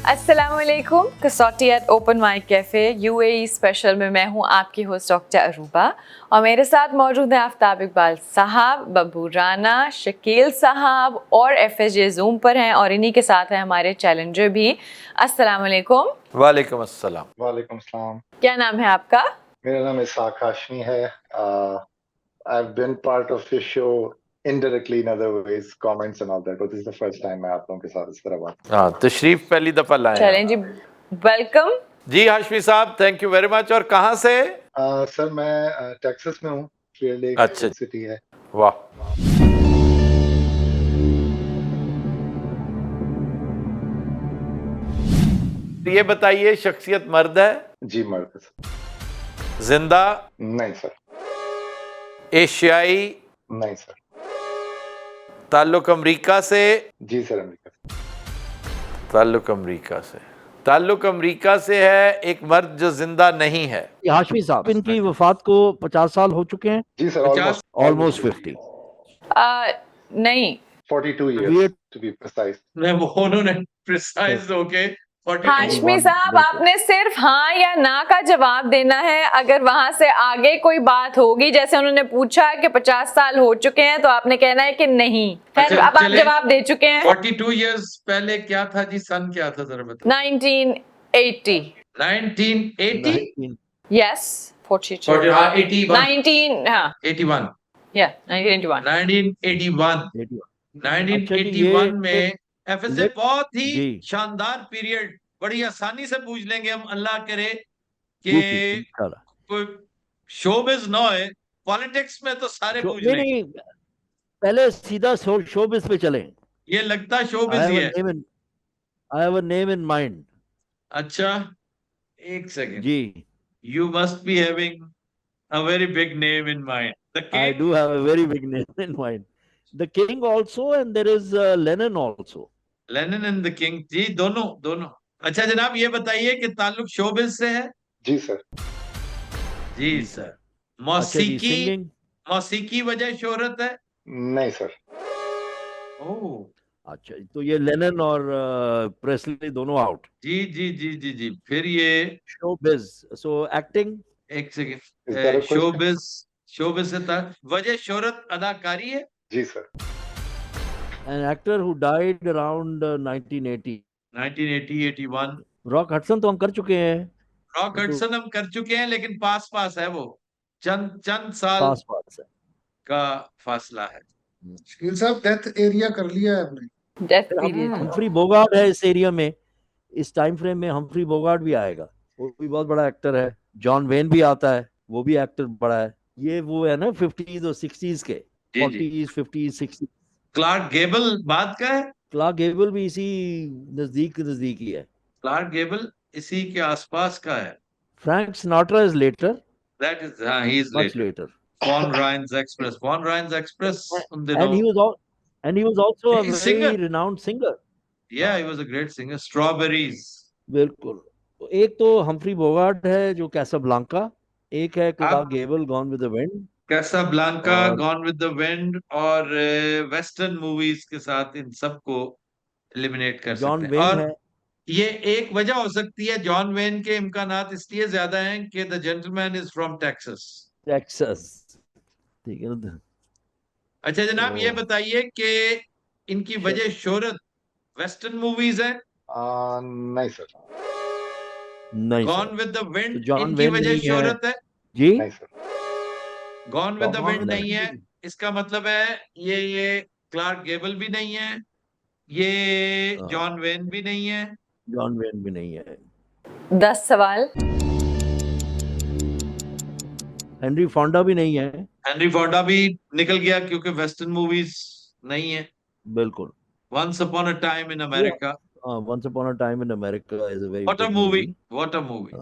अस्सलामुअलैकुम। Kasauti at open mic cafe UAE special में मैं हूं आपकी होस्ट डॉक्टर अरूबा और मेरे साथ मौजूद हैं आफ्ताब इकबाल साहब, बब्बू राना, शकील साहब और एफएसजे जूम पर हैं और इन्हीं के साथ हैं हमारे चैलेंजर भी। अस्सलामुअलैकुम। वालेकुम अस्सलाम। वालेकुम अस्सलाम। क्या नाम है आपका? मेरा नाम इसाक हाशमी है। I've been part of this show indirectly in other ways, comments and all that, but this is the first time मैं आप लोगों के साथ इस तरह बात। हाँ, तशरीफ पहली दफा लाए हैं। चलें जी, वेलकम जी हाशमी साहब, थैंक यू वेरी मच। और कहाँ से? सर मैं टेक्सास में हूँ, क्लियर लेक अच्छा। सिटी है। वाह। ये बताइए, शख्सियत मर्द है? जी मर्द है सर। जिंदा? नहीं सर। एशियाई? नहीं सर। ताल्लुक अमरीका से? जी सर, अमेरिका से। ताल्लुक अमरीका से। ताल्लुक अमरीका से है, एक मर्द जो जिंदा नहीं है। हाशमी साहब, इनकी वफात को 50 साल हो चुके हैं। जी सर, ऑलमोस्ट 50। नहीं 42 years to be precise। वो उन्होंने प्रिसाइज होके हाशमी साहब, आपने सिर्फ हाँ या ना का जवाब देना है। अगर वहां से आगे कोई बात होगी, जैसे उन्होंने पूछा कि 50 साल हो चुके हैं, तो आपने कहना है कि नहीं। खैर, अब आप जवाब दे चुके हैं। 42 इयर्स पहले क्या था जी? सन क्या था जरा बताओ। 1980। 1980? यस, 42। 19 हाँ 81। या 1981। 1981 में एफएसए बहुत ही शानदार पीरियड, बड़ी आसानी से पूछ लेंगे हम, अल्लाह करे कि कोई शोबिज ना हो। पॉलिटिक्स में तो सारे पूछ लेंगे। नहीं, पहले सीधा शोबिज पे चलें। ये लगता शोबिज ही है। I have a name in mind। अच्छा, एक सेकंड जी। You must be having a very big name in mind. The king? I do have a very big name in mind। The king also, and there is Lenin also। Lenin and the king ji, दोनों। अच्छा जनाब, ये बताइए कि ताल्लुक showbiz से है? जी सर। जी सर। मौसीकी वजह शोहरत है? नहीं सर। ओह अच्छा, तो ये लेनिन और प्रेस्ली दोनों आउट। जी जी जी जी जी। फिर ये शोबिज, सो एक्टिंग। एक सेकंड, शोबिज से था वजह शोहरत अदाकारी है? जी sir. An actor who died around 1980। 1980-81। Rock Hudson तो हम कर चुके हैं। रॉक हडसन हम कर चुके हैं, लेकिन पास है वो, चंद साल पास है का फासला है। शकील साहब, डेथ एरिया कर लिया है आपने? Death period. हम्फ्री बोगार्ट है इस एरिया में। इस टाइम फ्रेम में हम्फ्री बोगार्ट भी आएगा, वो भी बहुत बड़ा एक्टर है। जॉन वेन भी आता है, वो भी एक्टर बड़ा है। ये वो है ना 50s और 60s के, 40s 50s 60s। Clark Gable बाद का है? क्लार्क गेबल भी इसी नजदीक ही है। क्लार्क गेबल इसी के आसपास का है। Frank Sinatra is later. That is, he is much later. later। Von Ryan's Express उन दिनों। And he was also a He's very singer. renowned singer। Yeah, he was a great singer. Strawberries। बिल्कुल। तो एक तो Humphry बोगार्ट है जो Casablanca, एक है Clark Gable Gone with the Wind. Casablanca, Gone with the Wind और वेस्टर्न मूवीज के साथ इन सबको एलिमिनेट कर सकते हैं। और है। ये एक वजह हो सकती है, जॉन वेन के इम्कानात इसलिए ज्यादा हैं कि the gentleman is from Texas. ठीक है ना। अच्छा जनाब, ये बताइए कि इनकी वजह शोहरत वेस्टर्न मूवीज है? नहीं सर। नहीं। गॉन विद द विंड तो इनकी वजह शोहरत है? जी नहीं sir. Gone with the wind नहीं है, इसका मतलब है ये क्लार्क गेबल भी नहीं है, ये जॉन वेन भी नहीं है। जॉन वेन भी नहीं है। 10 सवाल। हेनरी फोंडा भी नहीं है। हेनरी फोंडा भी निकल गया क्योंकि वेस्टर्न मूवीज नहीं है। बिल्कुल। Once Upon a Time in America. Once Upon a Time in America is a very what a movie.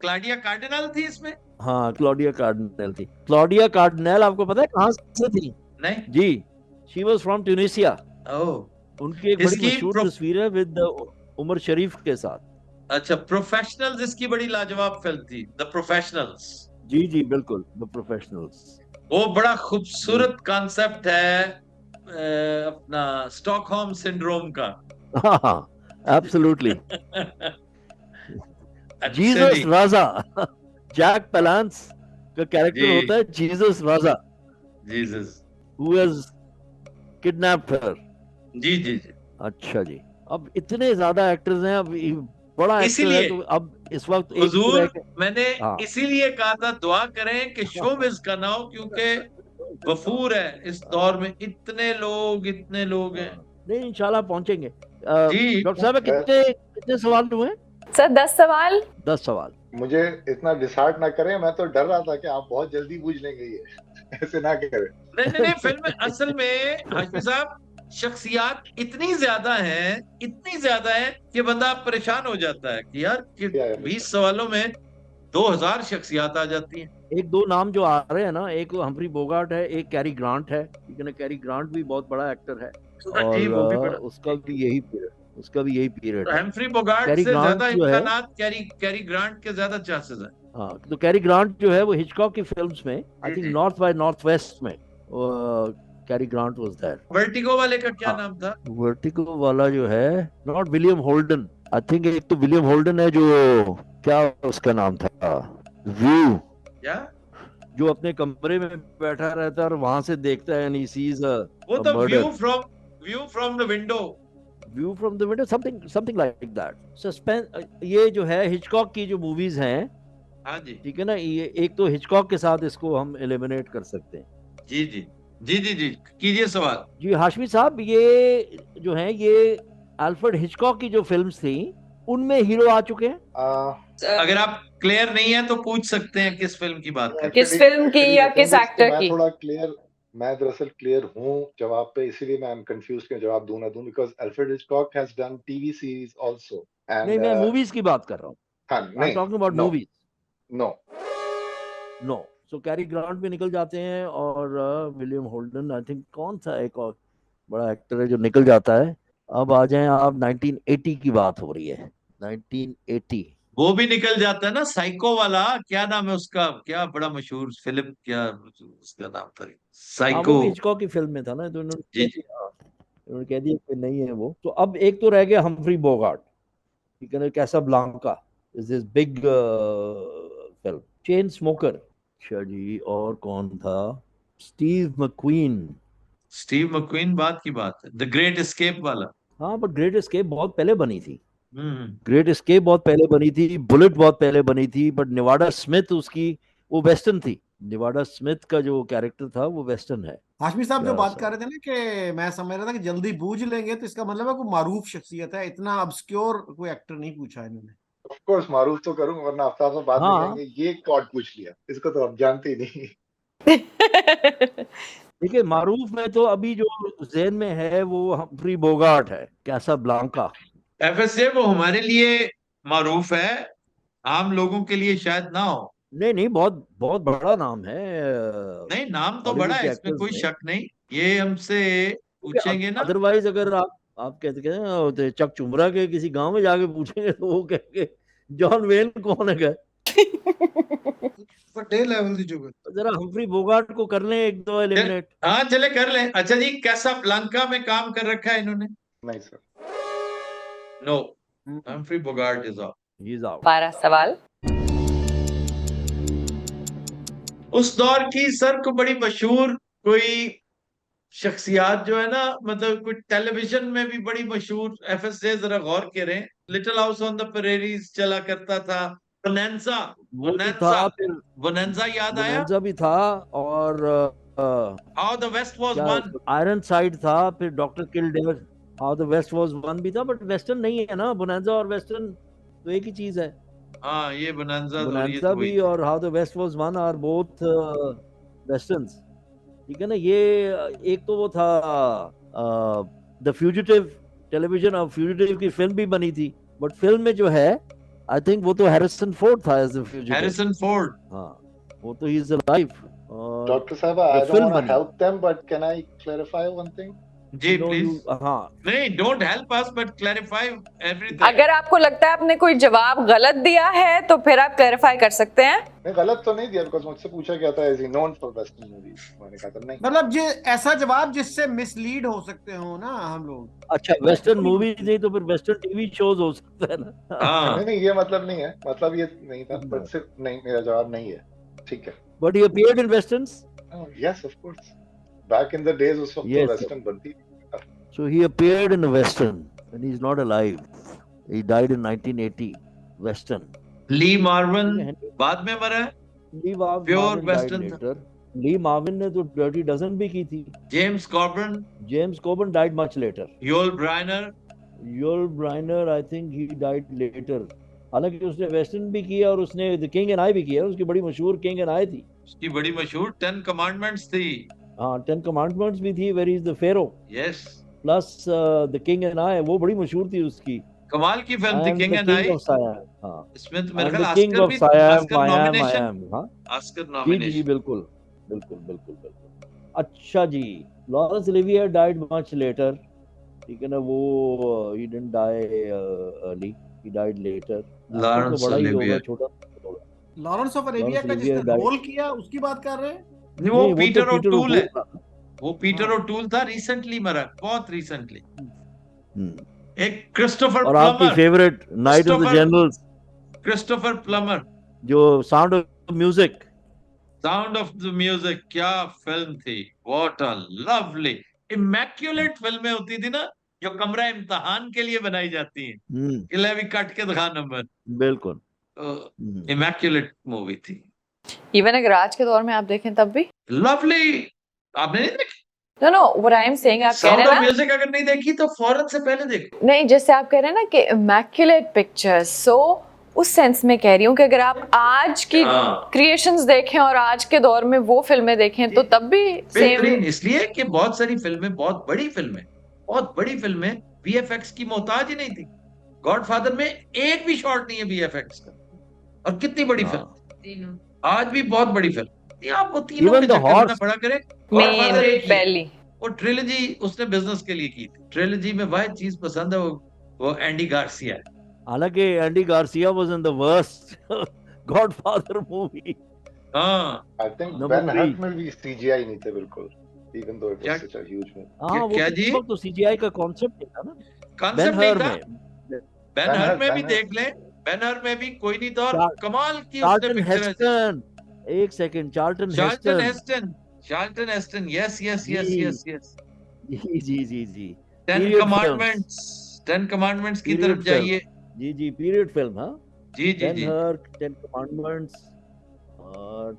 Claudia Cardinale थी इसमें? हाँ, क्लॉडिया कार्डिनल थी। क्लॉडिया कार्डिनल आपको पता है कहाँ से थी? नहीं जी, शी वाज फ्रॉम ट्यूनिसिया। ओह। उनकी एक बड़ी मशहूर तस्वीर है विद उमर शरीफ के साथ। अच्छा, प्रोफेशनल्स इसकी बड़ी लाजवाब फिल्म थी, द प्रोफेशनल्स। जी बिल्कुल, द प्रोफेशनल्स। वो बड़ा खूबसूरत कॉन्सेप्ट है अपना स्टॉकहोम सिंड्रोम का। हाँ, एब्सोल्युटली। अच्छा जीसस जी। राजा, जैक पैलेंस का कैरेक्टर जी। होता है जीसस राजा, Jesus. Who has kidnapped her. जी जी जी। अच्छा जी। अब इतने ज्यादा एक्टर्स हैं, अब बड़ा एक्टर है इसीलिए तो अब इस वक्त एक तो रह हुजूर, गए। मैंने हाँ। इसीलिए कहा था दुआ करें कि शोबिज का ना हो, क्योंकि गफूर है इस दौर में, इतने लोग हैं। नहीं, इंशाल्लाह पहुंचेंगे। जी। डॉक्टर साहब कितने कितने सवाल हुए? सर 10 सवाल। 10 सवाल। मुझे इतना डिसहार्ट ना करें, मैं तो डर रहा था कि आप बहुत जल्दी बूझ लेंगे ये। ऐसे ना करें। नहीं नहीं नहीं, फिल्म असल में हाशमी साहब शख्सियात इतनी ज्यादा है कि बंदा परेशान हो जाता है कि यार कि या 20 सवालों में 2000 शख्सियात आ जाती हैं। एक दो नाम जो आ रहे हैं ना, एक हम्फ्री बोगार्ट है, एक कैरी ग्रांट है, ठीक है ना। कैरी ग्रांट भी बहुत बड़ा एक्टर है जी, और वो भी बड़ा। उसका भी यही पीरियड है। हैम्फ्री बोगार्ट कैरी से ग्रांट ज्यादा जो है, इम्कानात कैरी ग्रांट के ज्यादा चांसेस हैं। हाँ, तो कैरी ग्रांट जो है वो हिचकॉक की फिल्म्स में, आई जी थिंक जी। नॉर्थ बाय नॉर्थ वेस्ट में, Cary Grant was there. Vertigo वाले का क्या हाँ, नाम था? वर्टिगो वाला जो है, not William Holden, I think एक तो विलियम होल्डन है जो, क्या उसका नाम था, व्यू, क्या? जो अपने कमरे में बैठा रहता है और वहां से देखता है एंड ही सीज वो अ तो murder. View from the window. View from the window, something like that. Suspense, ये जो है हिचकॉक की जो मूवीज हैं, हाँ जी ठीक है ना, ये एक तो हिचकॉक के साथ इसको हम एलिमिनेट कर सकते हैं। जी जी जी जी जी, कीजिए सवाल। जी हाशमी साहब, ये जो है ये अल्फ्रेड हिचकॉक की जो फिल्म्स थी उनमें हीरो आ चुके हैं। अगर आप क्लियर नहीं है तो पूछ सकते हैं किस फिल्म की बात कर। किस फिल्म की या किस एक्टर मैं की? थोड़ा क्लियर, मैं दरअसल क्लियर हूँ जवाब पे, इसीलिए मैं कंफ्यूज क्यों जवाब दूं ना दूं, because Alfred Hitchcock has done TV series also नहीं, एंड मैं मूवीज की बात कर रहा हूँ। हाँ आई एम नहीं, talking about no movies. No. No. So Cary Grant भी निकल जाते हैं और विलियम होल्डन, आई थिंक कौन सा एक और बड़ा एक्टर है जो निकल जाता है। अब आ जाएं आप, 1980 की बात हो रही है, 1980। वो भी निकल जाता है ना, साइको वाला, क्या नाम है उसका, क्या बड़ा मशहूर फिल्म, क्या उसका नाम था, हाँ, वो साइको। भी हिचकॉक की फिल्म में था ना, तो उन्होंने जी कह जी। दिया, उन्होंने कह दिया कि नहीं है वो। तो अब एक तो रह गया हम्फ्री बोगार्ट, ठीक है ना, कैसा Blanca is this big film, chain smoker. अच्छा जी, और कौन था? Steve McQueen. स्टीव मक्वीन बात की बात है, द ग्रेट एस्केप वाला। हाँ, बट ग्रेट एस्केप बहुत पहले बनी थी। हम्म। ग्रेट एस्केप बहुत पहले बनी थी, बुलेट बहुत पहले बनी थी, बट निवाडा स्मिथ उसकी, वो वेस्टर्न थी। निवाडा स्मिथ का जो कैरेक्टर था वो वेस्टर्न है। हाशमी साहब जो क्या बात कर सा रहे थे ना कि मैं समझ रहा था कि जल्दी बूझ लेंगे, तो इसका मतलब है कोई मारूफ शख्सियत है, इतना ऑब्सक्योर कोई एक्टर नहीं पूछा इन्होंने। ऑफ कोर्स मारूफ तो करूंगा, वरना आफ्ताब साहब बाद में हाँ, कहेंगे ये कॉर्ड पूछ लिया, इसको तो आप जानते ही नहीं। देखिए मारूफ में तो अभी जो जेन में है वो हम्फ्री बोगार्ट है, कैसा ब्लांका। एफएसए वो हमारे लिए मारूफ है, आम लोगों के लिए शायद ना हो। नहीं नहीं, बहुत बहुत बड़ा नाम है नहीं, नाम तो बड़ा हॉलीवुड के है, इसमें एक्टर्स कोई में। शक नहीं। ये हमसे पूछेंगे ना। अदरवाइज अगर आप कहते हैं तो चक चुमरा के किसी गांव में जाके पूछेंगे तो वो कहेंगे जॉन वेन कौन है। बड़े लेवल की जुगत। जरा हम्फ्री बोगार्ट को कर लें एक दो चल, एलिमिनेट। हाँ चले कर लें। अच्छा जी, कैसा ब्लांका में काम कर रखा है इन्होंने? नहीं sir. No, Humphrey Bogart is off. He is out. 12 सवाल। उस दौर की सर को बड़ी मशहूर कोई शख्सियात जो है ना, मतलब कोई टेलीविजन में भी बड़ी मशहूर, एफएसए जरा गौर करें, little house on the prairies चला करता था, बोनेंजा। वो भी बोनेंजा, था, फिर बोनेंजा याद आया? बोनेंजा भी था, और हाउ द वेस्ट वाज क्या वन। आयरन साइड था, फिर doctor Kildare, how the waste was won भी था, बट वेस्टर्न नहीं है ना, बोनेंजा और वेस्टर्न तो एक ही चीज है। हाँ, ये बोनेंजा और ये बोनेंजा तो वही भी है। और how the waste was Won are both westerns, ठीक है ना। ये एक तो वो था द फ्यूजिटिव, टेलीविजन और फ्यूजिटिव की फिल्म भी बनी थी, बट फिल्म में जो है आई थिंक वो तो हैरिसन फोर्ड था as the Fugitive. Harrison Ford. हाँ, वो तो ही इज अलाइव। और डॉक्टर साहब, जो I don't film want to बनी, help them, but can I clarify one thing? जी You know, प्लीज हाँ नहीं don't help us but clarify everything अगर आपको लगता है आपने कोई जवाब गलत दिया है तो फिर आप क्लैरिफाई कर सकते हैं। मैं गलत तो नहीं दिया, बिकॉज मुझसे पूछा गया था is he known for western movies, मैंने कहा था नहीं। मतलब जे ऐसा जवाब जिससे मिसलीड हो सकते हो ना हम लोग। अच्छा वेस्टर्न मूवी नहीं तो फिर वेस्टर्न टीवी शोज हो सकता है ना। हाँ नहीं नहीं, ये मतलब नहीं है, मतलब ये नहीं था, बट सिर्फ नहीं, मेरा जवाब नहीं है। ठीक है। But he appeared in westerns. Yes of course, back in the days उस वक्त तो Yes, वेस्टर्न बनती थी। so he appeared in a western and he's not alive. He died in 1980 western. Lee Marvin ठीक है, बाद में मरा है Lee प्योर Marvin died वेस्टर्न था later. Lee Marvin ने तो Dirty Dozen भी की थी. James Coburn James Coburn died much later. Yul Brynner Yul Brynner, I think he died later. हालांकि उसने वेस्टर्न भी किया और उसने द किंग एंड आई भी किया, उसकी बड़ी मशहूर किंग एंड आई थी। उसकी बड़ी मशहूर 10 कमांडमेंट्स थी हाँ 10 कमांडमेंट्स भी थी, where is the pharaoh, yes plus the King and I, वो बड़ी मशहूर थी उसकी। कमाल की फिल्म आई थी am king the and king I of Siam. हाँ इसमें तो आई मेरे एम ख्याल द किंग ऑस्कर ऑफ भी Siam, Oscar I nomination am. हाँ ऑस्कर जी नॉमिनेशन बिल्कुल बिल्कुल बिल्कुल बिल्कुल। अच्छा जी, Laurence Olivier died much later, ठीक है ना, वो he didn't die early, he died later. Actor तो लॉरेंस बड़ा ही होगा, ओलिवियर छोटा नहीं होगा। लॉरेंस ऑफ अरेबिया लॉरेंस का जिसने ओलिवियर डाइड, रोल किया उसकी बात कर रहे हैं। नहीं वो नहीं वो तो पीटर पीटर ओटूल है था। वो पीटर हाँ। ओटूल था रिसेंटली मरा बहुत रिसेंटली हम्म। एक क्रिस्टोफर और आपकी Plummer favourite night of the generals, Christopher Plummer जो sound of music, sound of the music क्या फिल्म थी व्हाट अ लवली इमैक्युलेट फिल्में होती थी ना जो कमरा इम्तिहान के लिए बनाई जाती हैं कि ले भी कट के दिखा नंबर बिल्कुल। इमैक्युलेट मूवी थी इवन अगर आज के दौर में आप देखें तब भी लवली आपने नहीं देखी no no what I am saying, आप कह साउंड रहे ऑफ हैं ना, म्यूजिक अगर नहीं देखी तो फौरन से पहले देखो नहीं जैसे आप कह रहे हैं ना कि इमैक्युलेट पिक्चर्स, सो उस सेंस में कह रही हूँ कि अगर आप आज की हाँ। क्रिएशंस देखें और आज के दौर में वो फिल्में देखें तो तब भी बेहतरीन सेम। इसलिए कि बहुत सारी फिल्में बहुत बड़ी फिल्में वीएफएक्स की मोहताज ही नहीं थी गॉडफादर में एक भी शॉट नहीं है वीएफएक्स का और कितनी बड़ी फिल्म आज भी बहुत बड़ी फिल्म आप वो तीनों Even के the चक्कर में ना horse, पड़ा करे मेन गॉडफादर एक ही है पहली वो ट्रिलॉजी उसने बिजनेस के लिए की थी ट्रिलॉजी में वाहिद चीज पसंद है वो एंडी गार्सिया है हालांकि Andy Garcia was in the worst Godfather movie. हाँ I think Number Ben 3, Hur में भी सीजीआई नहीं थे बिल्कुल, इवन दो इट क्या was such a huge movie. हाँ वो क्या जी उस वक्त तो सीजीआई का कॉन्सेप्ट नहीं था ना। बेन कॉन्सेप्ट नहीं हर था में बेनहर में भी Ben-Hur। देख लें बेनहर में भी कोई नहीं था और चार- कमाल की उसने चार्ल्टन पिक्चर हेस्टन, एक second, Charlton Charlton Heston, Heston yes yes जी यस यस यस जी जी जी जी। 10 पीरियड कमांडमेंट्स 10 कमांडमेंट्स की पीरियड तरफ जाइए जी जी पीरियड फिल्म। हाँ जी जी बेन जी Hur, 10 commandments,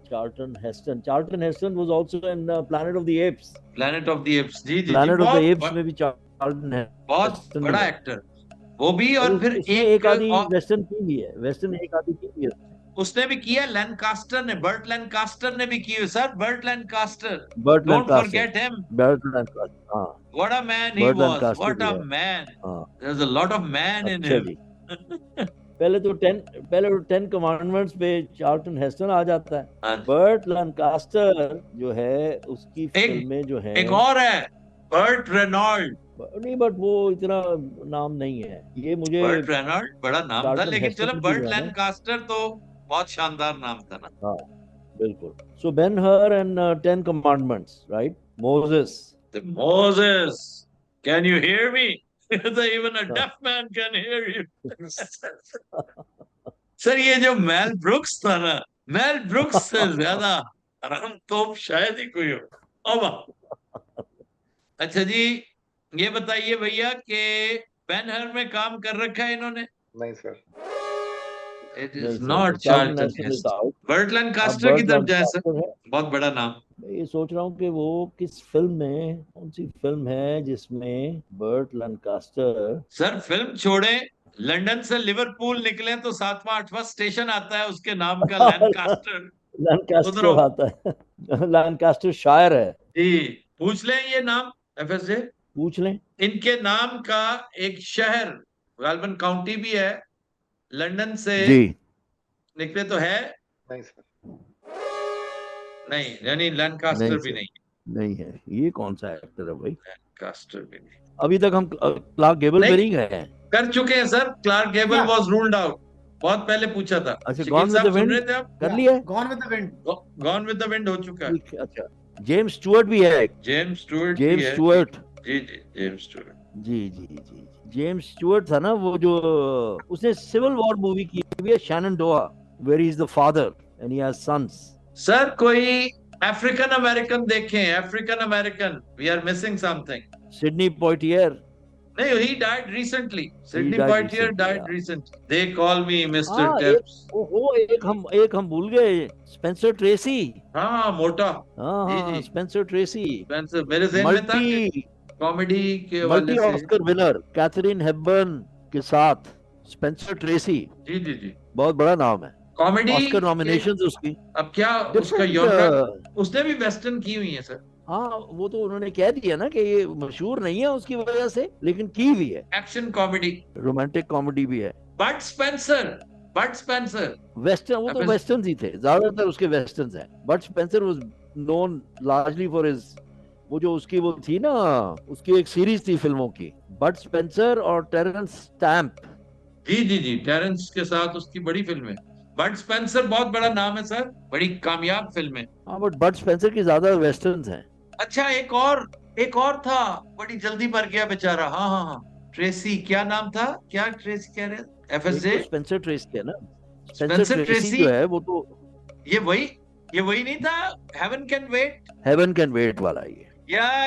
Charlton Heston. Charlton Heston was also in Planet of the Apes. Planet of the Apes जी जी जी Planet of the Apes बहुत में भी Charlton बहुत Heston बड़ा भी है। एक्टर वो भी और फिर उसने एक एक आधी और वेस्टर्न की भी है, वेस्टर्न एक आधी की भी है। उसने भी किया लैनकास्टर ने बर्ट लैनकास्टर ने भी की है sir Burt Lancaster Burt don't Lancaster, forget him Burt Lancaster, हाँ what a man he Burt was Lancaster what भी अ है। मैन हाँ there is a lot of man in अच्छा हिम जी। पहले तो 10 कमांडमेंट्स पे चार्ल्टन हेस्टन आ जाता है। बर्ट लैनकास्टर जो है उसकी फिल्में जो है, एक और है बर्ट रेनॉल्ड नहीं बट वो इतना नाम नहीं है, ये मुझे बर्ट रेनॉल्ड बड़ा नाम था चार्ल्टन लेकिन चलो हेस्टन की बर्ट जो है ना, लैनकास्टर तो बहुत शानदार नाम था ना हाँ बिल्कुल। So Ben Hur and 10 Commandments, right? Moses. Moses can you hear me even a deaf man can hear you sir ये जो मेल ब्रुक्स था ना मेल ब्रुक्स से ज्यादा आराम तो शायद ही कोई हो अब अच्छा जी ये बताइए भैया कि बेन हर में काम कर रखा है इन्होंने नहीं सर, इट नहीं इज sir, नॉट तो Charlton Charlton Heston is Heston out. Burt अब लैनकास्टर की Burt तरफ जाए सर Lancaster है। बहुत बड़ा नाम मैं ये सोच रहा हूँ कि वो किस फिल्म में, कौन सी फिल्म है जिसमें बर्ट लैनकास्टर, सर फिल्म छोड़े लंदन से लिवरपूल निकले तो 7वां 8वां स्टेशन आता है उसके नाम का लैनकास्टर लैनकास्टर उधर आता है लैनकास्टर शायर है। जी पूछ लें ये नाम एफएसजे पूछ लें। इनके नाम का एक शहर गालबन काउंटी भी है लंदन से जी निकले तो है नहीं सर, नहीं यानी लैनकास्टर नहीं भी सर, नहीं नहीं है। ये कौन सा एक्टर है भाई? कास्टर भी नहीं अभी तक हम क्लार्क गेबल पे नहीं गए हैं। कर चुके हैं sir. Clark Gable Yeah. Was ruled out, बहुत पहले पूछा था। अच्छा, शकील गॉन विद द साहब सुन विंड रहे थे आप? कर लिया है? Gone with the wind. Gone with the wind हो चुका है। ठीक है, अच्छा। जेम्स स्टुअर्ट भी है एक। जेम्स स्टुअर्ट भी जेम्स है। स्टुअर्ट, जी जी, जेम्स स्टुअर्ट। जी जी जी। जेम्स स्टुअर्ट था ना वो, जो उसने सिविल वॉर मूवी की हुई है, Shenandoah, where he is the father and he has sons. Sir कोई अफ्रीकन अमेरिकन देखें, African American, we are missing something. Sidney Poitier. नहीं, he died recently. Sidney died Poitier recently, died yeah. recently. They call me Mr. हाँ, Tips. एक हम भूल गए, Spencer Tracy. हाँ, मोटा। हाँ जी हाँ, जी, स्पेंसर ट्रेसी। स्पेंसर मेरे ज़हन में था कि मल्टी कॉमेडी के हवाले मल्टी से। ऑस्कर विनर कैथरीन हेपबर्न के साथ स्पेंसर ट्रेसी, जी जी जी, बहुत बड़ा नाम है। कॉमेडी ऑस्कर नॉमिनेशंस उसकी। अब क्या उसका Different, जॉनरा, उसने भी वेस्टर्न की हुई है सर। हाँ, वो तो उन्होंने कह दिया ना कि ये मशहूर नहीं है उसकी वजह से, लेकिन की भी है। Action comedy. रोमांटिक कॉमेडी भी है। But Spencer, but Spencer. Western, वो तो अब वेस्टर्न ही थे ज्यादातर, उसके वेस्टर्न्स हैं। But Spencer was known largely for his, वो जो उसकी वो थी ना, उसकी एक सीरीज थी फिल्मों की, बट स्पेंसर और टेरेंस स्टैम्प। जी जी जी, टेरेंस के साथ उसकी बड़ी फिल्म है। बट स्पेंसर बहुत बड़ा नाम है सर, बड़ी कामयाब फिल्म है। हाँ, बट स्पेंसर की ज्यादा वेस्टर्न्स हैं। अच्छा, एक और था, बड़ी जल्दी मर गया बेचारा। हाँ हाँ हाँ, ट्रेसी, क्या नाम था, क्या ट्रेसी कह रहे हैं? एक एफएसजे, तो स्पेंसर ट्रेसी है ना, स्पेंसर स्पेंसर ट्रेसी ट्रेसी। जो है वो तो ये वही नहीं था, Heaven Can Wait. Heaven Can Wait वाला ही है। या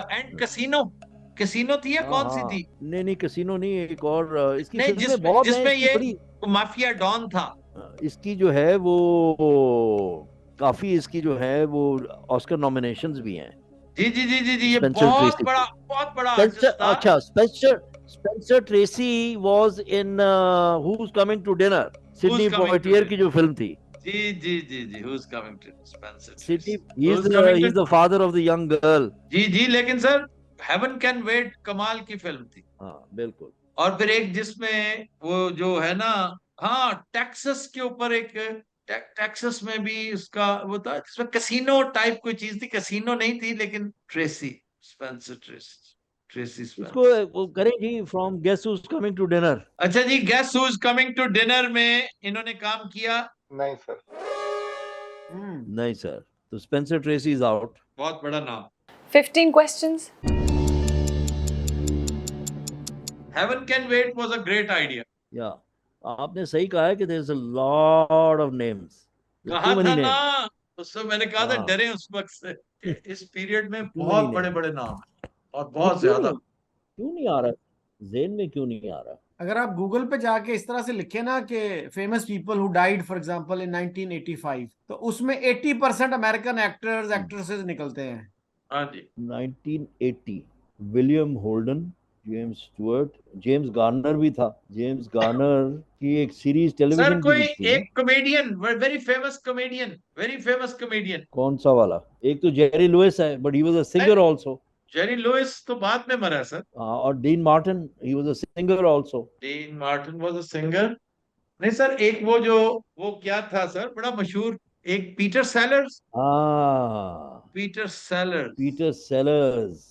एंड कैसीनो थी या कौन सी हाँ, थी? नहीं कैसीनो नहीं, एक और इसकी नहीं, फिल्में बहुत हैं, जिसमें इसकी ये बड़ी माफिया डॉन था। इसकी जो है वो काफी, इसकी जो है वो ऑस्कर नॉमिनेशंस भी हैं। जी जी जी जी जी, ये स्पेंसर ट्रेसी बहुत बड़ा स्पेंसर, आर्टिस्ट था। अच्छा, Spencer Tracy was in who is coming to dinner, Sidney Coming to Poitier Dinner? की जो फिल्म थी। जी जी जी जी, who is coming to Spencer Sidney, Tracy, he who is coming is the father of the young girl. जी जी, लेकिन सर हेवन कैन वेट कमाल की फिल्म थी। हाँ बिल्कुल। और फिर एक जिसमें वो जो है ना, हाँ, टेक्सास के ऊपर एक, टेक्सास में भी उसका वो था, जिसमें कैसीनो टाइप कोई चीज थी, कैसीनो नहीं थी लेकिन ट्रेसी, स्पेंसर ट्रेसी इसको स्पेंसर। वो करें जी, from guess who is coming to dinner. अच्छा जी, guess who is coming to dinner में इन्होंने काम किया? नहीं सर। नहीं सर, तो स्पेंसर ट्रेसी इज आउट। बहुत बड़ा नाम। 15 questions. Heaven Can Wait was a great idea. या आपने सही कहा है कि there is a lot of names, कहा टू मेनी था ना, नेम्स। उससे मैंने कहा था हाँ, डरे उस वक्त से। इस पीरियड में too बहुत many बड़े names। बड़े नाम हैं और वो बहुत ज्यादा। क्यों नहीं आ रहा ज़हन में, क्यों नहीं आ रहा? अगर आप गूगल पे जाके इस तरह से लिखे ना कि famous people who died for example in 1985, तो उसमें 80% अमेरिकन एक्टर्स एक्ट्रेसेस निकलते हैं। हाँ जी, 1980 William Holden, James Stewart, James Garner भी था। जेम्स गार्नर की एक सीरीज सर टेलीविजन की कोई भी थी ना? एक कॉमेडियन, वेरी फेमस कॉमेडियन। कौन सा वाला? एक तो जेरी लुइस है, but he was a singer also. Jerry Lewis तो बाद में मरा सर। और Dean Martin, he was a singer also. Dean Martin was a singer. नहीं सर, एक वो क्या था सर, बड़ा मशहूर, एक पीटर सेलर्स। हाँ, पीटर सेलर्स। Peter Sellers.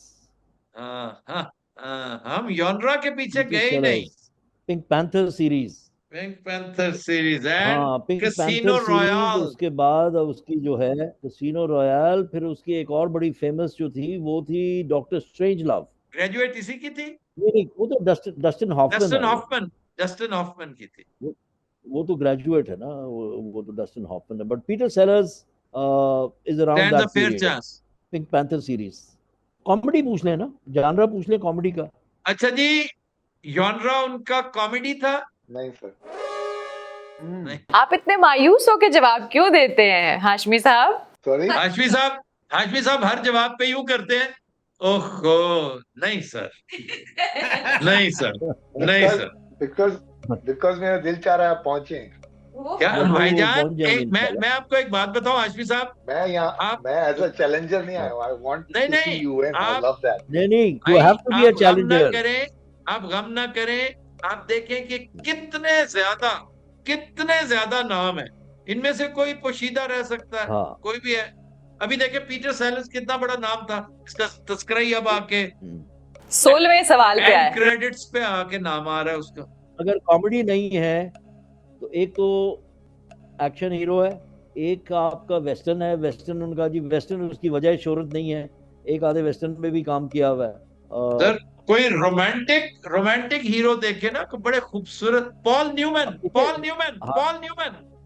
हाँ हाँ हाँ, हम यॉनरा के पीछे पीटर गए ही नहीं। Sellers, Pink Panther series. Pink Panther series and हाँ, Pink Casino Panther series, Royale. उसके बाद उसकी जो है कैसीनो रॉयल, फिर उसकी एक और बड़ी फेमस जो थी वो थी डॉक्टर स्ट्रेंज लव। ग्रेजुएट इसी की थी। नहीं, वो तो डस्टिन हॉफमैन है वो। डस्टिन हॉफमैन की थी। वो तो ग्रेजुएट है ना, वो तो डस्टिन हॉफमैन है, but Peter sellers is around stands a that fair period. Chance. Pink Panther series. Comedy पूछ लें ना, जानरा पूछ लें कॉमेडी का। अच्छा जी, यॉनरा उनका कॉमेडी था? नहीं सर। नहीं। आप इतने मायूस होकर जवाब क्यों देते हैं हाशमी साहब? सॉरी। हाशमी साहब हर जवाब पे यूं करते हैं, ओहो। नहीं सर, नहीं सर, नहीं सर। बिकॉज मेरा दिल चाह रहा है आप पहुंचे। क्या वो भाईजान, पहुंच जाएंगे इंशाल्लाह। मैं आपको एक बात बताऊं हाशमी साहब, मैं यहाँ, आप मैं एज अ चैलेंजर नहीं आया हूँ। आई वांट नहीं टू सी नहीं, यू विन। आई आप लव दैट। नहीं, you have to be a आप गम ना चैलेंजर। करें, आप गम ना करें। आप देखें कि कितने ज्यादा नाम है, इनमें से कोई पोशीदा रह सकता है, हाँ, कोई भी है। अभी देखे पीटर सेलर्स कितना बड़ा नाम था, इसका तस्करा ही अब आके 16वें सवाल पे आया। क्रेडिट्स पे आके नाम आ रहा है उसका। अगर कॉमेडी नहीं है तो एक तो एक्शन हीरो है, एक आपका वेस्टर्न है। वेस्टर्न उनका जी, वेस्टर्न उसकी वजह शोहरत नहीं है, एक आधे वेस्टर्न में भी काम किया हुआ है। सर कोई रोमांटिक हीरो देखे ना, बड़े खूबसूरत। Paul Newman.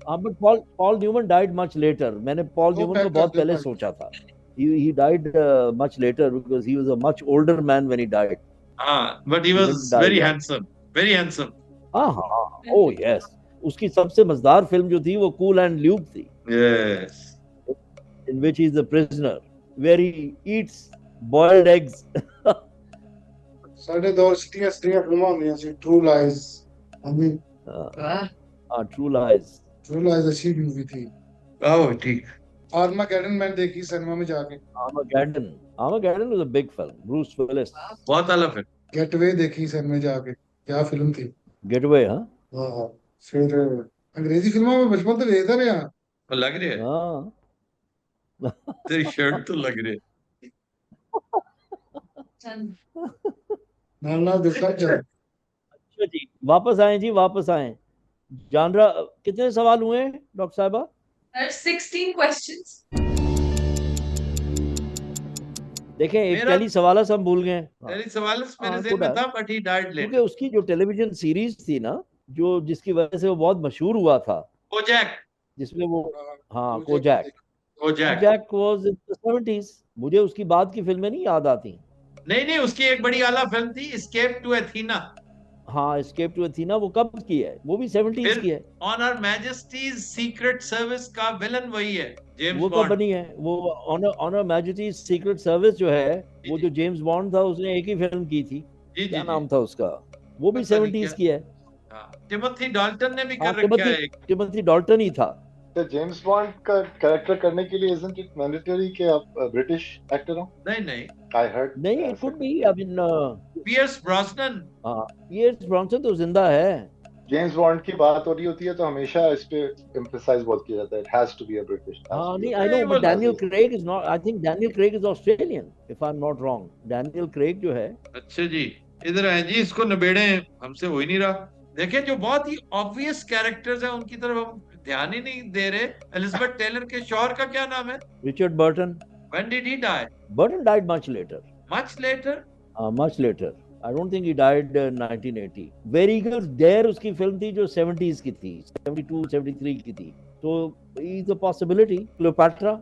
हाँ, but Paul Newman died much later. मैंने पॉल न्यूमन को बहुत पहले सोचा था। He died much later because he was a much older man when he died. But he was very handsome, very handsome. हाँ, oh yes. उसकी सबसे मजेदार फिल्म जो थी वो कूल एंड ल्यूक थी। Yes. In which he is a prisoner, where he eats boiled eggs. ਸਾਡੇ ਦੌਰ ਸਟਰੀਆਂ ਫਿਲਮਾਂ ਹੁੰਦੀਆਂ ਸੀ, ਟਰੂ ਲਾਈਜ਼। ਅਭੀ True Lies. ट्रू लाइज अच्छी मूवी थी। ठीक। आर्मागेडन मैंने देखी सिनेमा में जाके। Armageddon was a big film. Bruce Willis. बहुत आला फिल्म। गेटवे देखी सिनेमा में जाके, क्या फिल्म थी। Getaway, हाँ? हाँ, फिर अंग्रेजी फिल्मों में बचपन तो देखता रहा। लग रही है। हाँ। तेरी शर्ट तो लग रही है। नाना दिखा चल। अच्छा जी, वापस आए। जानरा, कितने सवाल हुए डॉक्टर साहिबा? 16 क्वेश्चंस। देखें, एक पहली सवाल हम भूल गए। पहली सवाल मेरे ज़हन में था, बट ही डाइड लेटर। क्योंकि उसकी जो टेलीविजन सीरीज थी ना, जो जिसकी वजह से वो बहुत मशहूर हुआ था, कोजैक, जिसमें वो कोजैक वाज इन द 70s। मुझे उसकी बाद की फिल्में नहीं याद आती। नहीं, उसकी एक बड़ी आला फिल्म थी, एस्केप टू एथीना। हाँ, एस्केप टू एथीना वो कब की है? वो भी 70s की है। On her Majesty's secret service का विलन वही है, जेम्स वो बॉन्ड। कब बनी है? वो on her Majesty's secret service जो है, वो जो जेम्स बॉन्ड था उसने एक ही फिल्म की थी। क्या नाम था उसका? वो भी 70s की है। टिमोथी डाल्टन ने भी कर रखा है। टिमोथी डाल्टन ही था। तो जेम्स बॉन्ड का कैरेक्टर करने के लिए isn't it mandatory कि आप ब्रिटिश एक्टर हो? नहीं। I heard. नहीं, it could be. I mean, Pierce Brosnan. Pierce Brosnan तो जिंदा है। जेम्स बॉन्ड की बात हो रही होती है तो हमेशा इस पे एम्फसाइज बहुत किया जाता है, it has to be a British. हाँ, नहीं, I know, but Daniel Craig is not. I think Daniel Craig is Australian, if I'm not wrong. Daniel Craig जो है। अच्छा जी, इधर है जी, इसको निबेड़े, हमसे हो ही नहीं रहा। देखें, जो बहुत ही ऑब्वियस कैरेक्टर्स हैं उनकी तरफ हम ध्यान ही नहीं दे रहे। एलिजाबेथ टेलर के शौहर का क्या नाम है? Richard Burton. When did he die? Burton died much later. Much later? Much later. I don't think he died 1980. Where Eagles Dare उसकी फिल्म थी जो 70s की थी, 72, 73 की थी। तो is a possibility. Cleopatra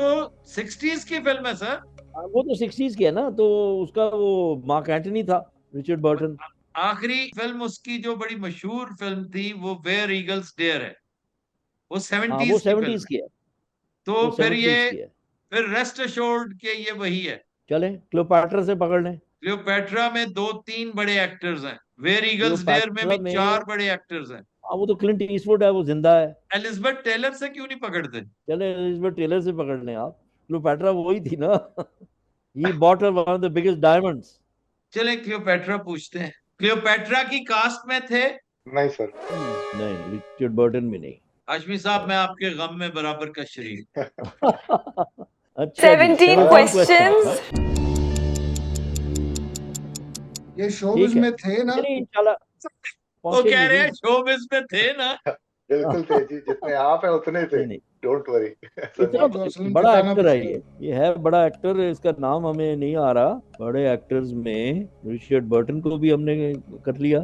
तो 60s की फिल्म है सर। वो तो 60s की है ना, तो उसका वो मार्क एंटनी था, रिचर्ड बर्टन। आखिरी फिल्म उसकी जो बड़ी मशहूर फिल्म थी वो वेयर ईगल्स डेयर है, वो 70s की है। तो फिर रेस्ट अश्योर्ड के ये वही है। चलें, क्लियोपैट्रा से पकड़ लें। क्लियोपैट्रा में 2-3 बड़े एक्टर्स हैं, वेयर ईगल्स डेयर में भी 4 बड़े एक्टर्स हैं। वो तो क्लिंट ईस्टवुड है, वो जिंदा है। एलिजाबेथ टेलर से क्यों नहीं पकड़ते? चले, एलिजाबेथ टेलर से पकड़ लें आप। क्लियोपैट्रा वही थी ना। He bought her one of the biggest diamonds. चले क्लियोपैट्रा पूछते हैं। क्लियोपैट्रा की कास्ट में थे? नहीं सर। नहीं, रिचर्ड बर्टन भी नहीं। हाशमी साहब, मैं आपके गम में बराबर का शरीक। अच्छा, 17 क्वेश्चंस। ये शोबिज में थे ना? वो कह रहे हैं शोबिज में थे ना। बिल्कुल थे जी, जितने आप हैं उतने थे। Don't worry. बड़ा एक्टर है ये है बड़ा एक्टर। इसका नाम हमें नहीं आ रहा। बड़े एक्टर्स में रिचर्ड बर्टन को भी हमने कर लिया।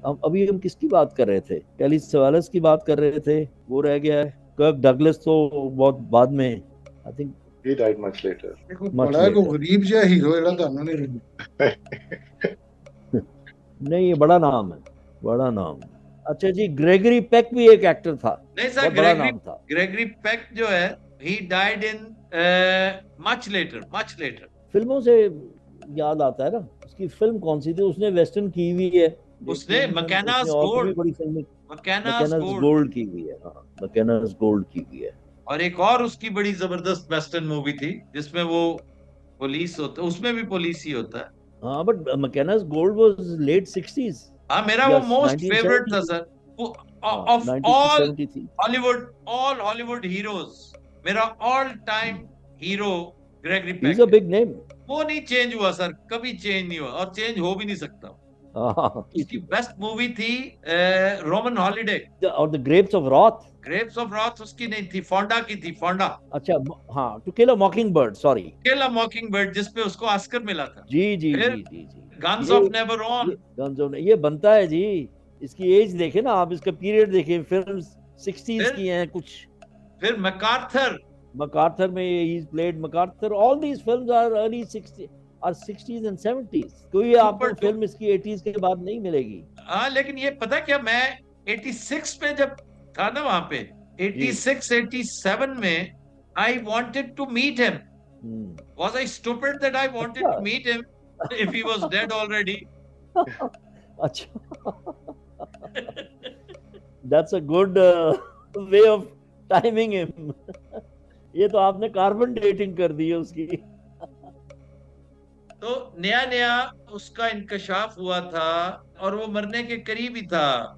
अभी हम किसकी बात कर रहे थे? टेली सवालस की बात कर रहे थे, वो रह गया है। कर्क डगलस तो बहुत बाद में, I think he died much later. बड़ा को गरीब जा हीरो एड़ा ताना नहीं। नहीं, ये बड़ा नाम है, बड़ा नाम। अच्छा जी, ग्रेगरी पेक भी एक एक्टर था। नहीं सर, ग्रेगरी पेक जो है, he died in much later. फिल्मों से याद आता है ना, उसकी फिल्म कौन सी थी? उसने वेस्टर्न की हुई है। उसने मकैनास गोल्ड की हुई है। हाँ, मकैनास गोल्ड की हुई है। और एक और उसकी बड़ी जबरदस्त वेस्टर्न मूवी थी जिसमें वो पुलिस होता है, उसमें भी पुलिस ही होता है। हाँ, but Mackenna's Gold was late 60s। हाँ, मेरा वो मोस्ट फेवरेट था sir. Of all Hollywood heroes, मेरा all time hero Gregory He's a Peck. big name. वो नहीं चेंज हुआ सर, कभी चेंज नहीं हुआ और चेंज हो भी नहीं सकता। उसकी बेस्ट मूवी थी रोमन हॉलिडे। और The Grapes of Wrath. Grapes of Wrath उसकी नहीं थी, फोंडा की थी, फोंडा। अच्छा, हाँ, To Kill a Mockingbird, sorry. Kill a mockingbird जिसपे उसको ऑस्कर मिला था। जी जी फिर जी जी जी। गन्स ये- ऑफ नेवरॉन। Guns of ये बनता है जी। इसकी एज देखे ना आप, इसका पीरियड देखे, फिल्म्स 60s फिर- की हैं कुछ। फिर मैकार्थर। MacArthur में he's played MacArthur. All these films are early 60s and 70s. कोई आपको Super फिल्म इसकी 80s के बाद नहीं मिलेगी। हाँ, लेकिन ये पता क्या, मैं 86 पे जब था ना वहां पे, 86 87 में, I wanted to meet him. Was I stupid that I wanted to meet him if he was dead already? अच्छा, that's a good way of timing him. ये तो आपने कार्बन डेटिंग कर दी है उसकी। तो नया नया उसका इंकशाफ हुआ था और वो मरने के करीब ही था।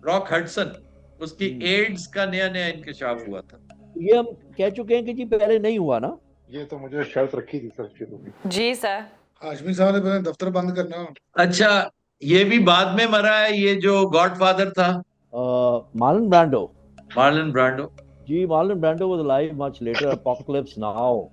रॉक हडसन, उसकी एड्स का नया नया इंकशाफ हुआ था। ये हम कह चुके हैं कि जी पहले नहीं हुआ ना। ये तो मुझे शर्त रखी थी सर शुरू में। जी सर। हाशमी साहब ने पहले दफ्तर बंद करना। अच्छा, ये भी बाद में मरा है, ये जो गॉडफादर था, Marlon Brando. Marlon Brando ji, Marlon Brando was alive much later. Apocalypse Now.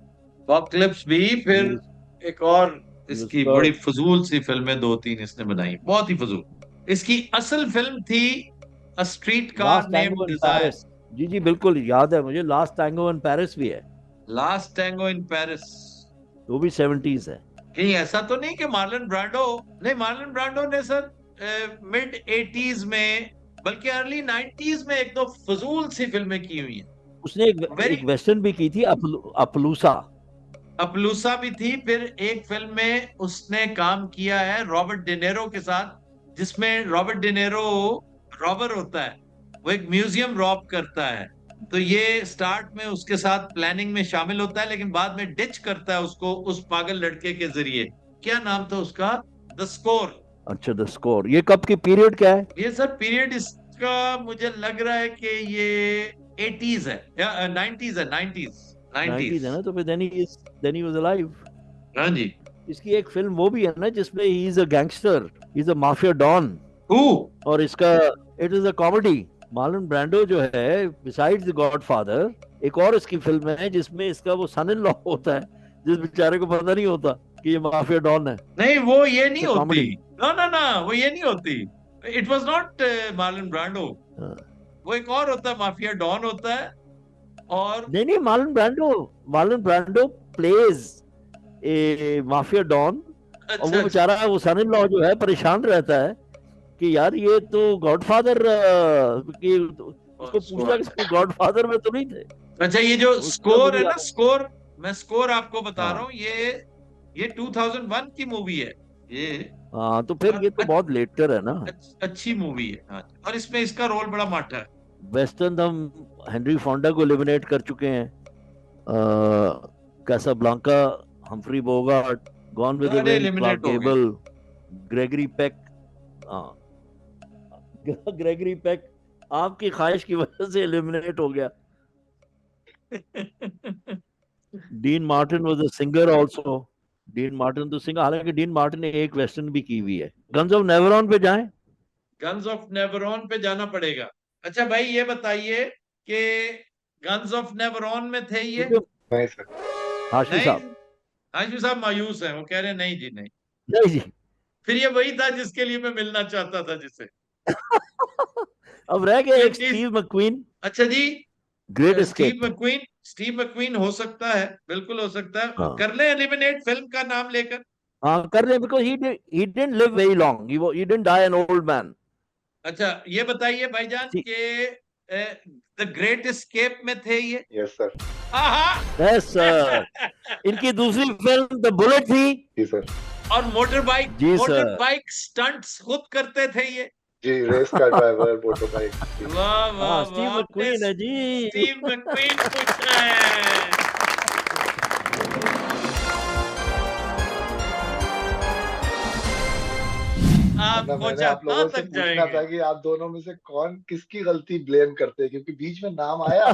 Apocalypse भी। फिर एक और इसकी उसका- बड़ी फजूल सी फिल्में 2-3 इसने बनाई, बहुत ही फजूल। इसकी असल फिल्म थी A Streetcar Last Tango Named in Desire. Paris. जी जी बिल्कुल याद है मुझे। लास्ट टैंगो इन पेरिस भी है, लास्ट टैंगो इन पेरिस। वो भी 70s है। कहीं ऐसा तो नहीं कि मार्लन ब्रांडो, नहीं, मार्लन ब्रांडो ने सर मिड 80s में बल्कि अर्ली 90s में एक दो फजूल सी फिल्में की हुई हैं। उसने एक वेस्टर्न भी की थी, अपलूसा। अपलूसा भी थी। फिर एक फिल्म में उसने काम किया है रॉबर्ट डिनेरो के साथ, जिसमें रॉबर्ट डिनेरो रॉबर होता है, वो एक म्यूजियम रॉब करता है। तो ये स्टार्ट में उसके साथ प्लानिंग में शामिल होता है, लेकिन बाद में डिच करता है उसको उस पागल लड़के के जरिए। क्या नाम था उसका? The score. अच्छा, द स्कोर। ये कब की पीरियड क्या है? ये सर पीरियड इसका मुझे लग रहा है कि ये 80s है या 90s है। 90s है ना, तो फिर then he was alive. हाँ जी। इसकी एक फिल्म वो भी है ना जिसमें he is a gangster, he is a mafia don. और इसका it is a comedy. Marlon Brando जो है, besides The Godfather, एक और इसकी फिल्म है जिसमें इसका वो सन इन लॉ होता है, जिस बेचारे को पता नहीं होता कि ये माफिया डॉन है। नहीं, वो ये नहीं तो होती। comedy. ना वो ये नहीं होती। It was not Marlon Brando. वो एक और होता है, माफिया डॉन होता है। और नहीं, Marlon Brando plays a mafia don. और वो बेचारा वो सन इन लॉ जो है परेशान रहता है कि यार ये तो गॉडफादर की, उसको पूछा कि गॉडफादर में तो नहीं थे। अच्छा, ये जो स्कोर है ना, स्कोर, मैं स्कोर आपको बता रहा हूँ, ये 2001 की मूवी है ये। हाँ, तो फिर ये तो बहुत लेटर है ना। अच्छी मूवी है। हाँ, और इसमें इसका रोल बड़ा माठा है। वेस्टर्न हम हेनरी फोंडा को एलिमिनेट कर चुके हैं। Casablanca, Humphrey Bogart, gone with the wind, Clark Gable, Gregory Peck. हाँ, ग्रेगरी पेक आपकी ख्वाहिश की वजह से एलिमिनेट हो गया। Dean Martin was a singer also. Dean Martin तो सिंगर, हालांकि डीन मार्टिन ने एक वेस्टर्न भी की हुई है। गन्स ऑफ नेवरॉन पे जाएं? गन्स ऑफ नेवरॉन पे जाना पड़ेगा। अच्छा भाई, ये बताइए कि गन्स ऑफ नेवरॉन में थे ये? नहीं सर। हाशमी साहब, हाशमी साहब मायूस हैं, वो कह रहे हैं नहीं जी नहीं। नहीं जी। फिर ये वही था जिसके लिए मैं मिलना चाहता था, जिसे अब रह गए एक स्टीव मैक्वीन। अच्छा जी, ग्रेट एस्केप। स्टीव मैक्वीन हो सकता है, बिल्कुल हो सकता है। हाँ। कर ले एलिमिनेट फिल्म का नाम लेकर। हाँ, कर ले, because he didn't live very long. He didn't die an old man. अच्छा, ये बताइए भाईजान के द ग्रेट एस्केप में थे ये? Yes sir. Yes sir. इनकी दूसरी फिल्म द बुलेट थी। जी सर। और मोटर बाइक स्टंट्स खुद करते थे ये? जी, रेस का ड्राइवर, मोटर बाइक। वाह वाह, स्टीव मैक्वीन है जी। स्टीव मैक्वीन पूछ रहे हैं। आप मैंने आप लोगों से पूछना था कि आप दोनों में से कौन किसकी गलती ब्लेम करते हैं, क्योंकि बीच में नाम आया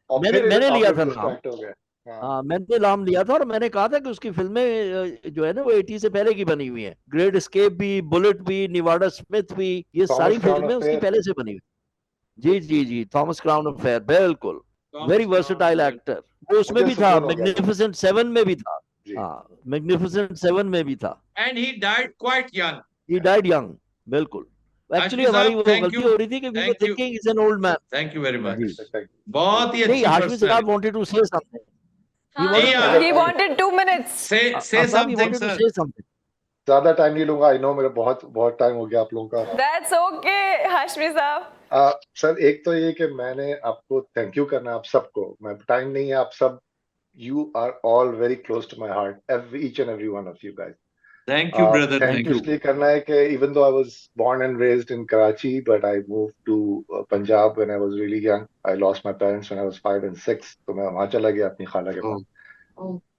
और मैंने फिर मैंने आप लिया लोग था नाम। distract हो गए। हाँ हाँ, मैंने नाम लिया था और मैंने कहा था कि उसकी फिल्में जो है ना वो 80 से पहले की बनी हुई हैं। ग्रेट एस्केप भी, बुलेट भी, निवाडा स्मिथ भी, ये थॉमस सारी क्राउन फिल्में उसकी अफेयर। पहले से बनी हुई। जी जी जी, थॉमस क्राउन अफेयर, बिल्कुल। Very versatile actor. वो उसमें मुझे भी था, सुकून हो गया था मैग्निफिसेंट 7 में भी था। जी। हाँ, मैग्निफिसेंट 7 में भी था। And he died quite young. He died young, बिल्कुल। एक्चुअली हाशमी हमारी साहब वो थैंक गलती यू, हो रही थी कि we were thank you, thinking is an old man. Thank you very thank much. You sir, thank बहुत ही नहीं, अच्छी हाशमी साहब personality. Wanted to say something. He हाँ, wanted नहीं, he wanted 2 minutes. से Aftab, he something wanted to sir. say something. ज्यादा time नहीं लूंगा। आई नो मेरा बहुत बहुत टाइम हो गया आप लोगों का। That's okay, Hashmi साहब. सर एक तो ये कि मैंने आपको थैंक यू करना है आप सबको। मैं टाइम नहीं है, आप सब you are all very close to my heart, each and every one of you guys. Thank you brother, thank Thank you you. इसलिए करना है कि even though I was born and raised in Karachi but I moved to Punjab when I was really young. I lost my parents when I was 5 and 6, तो मैं वहां चला गया अपनी खाला के पास।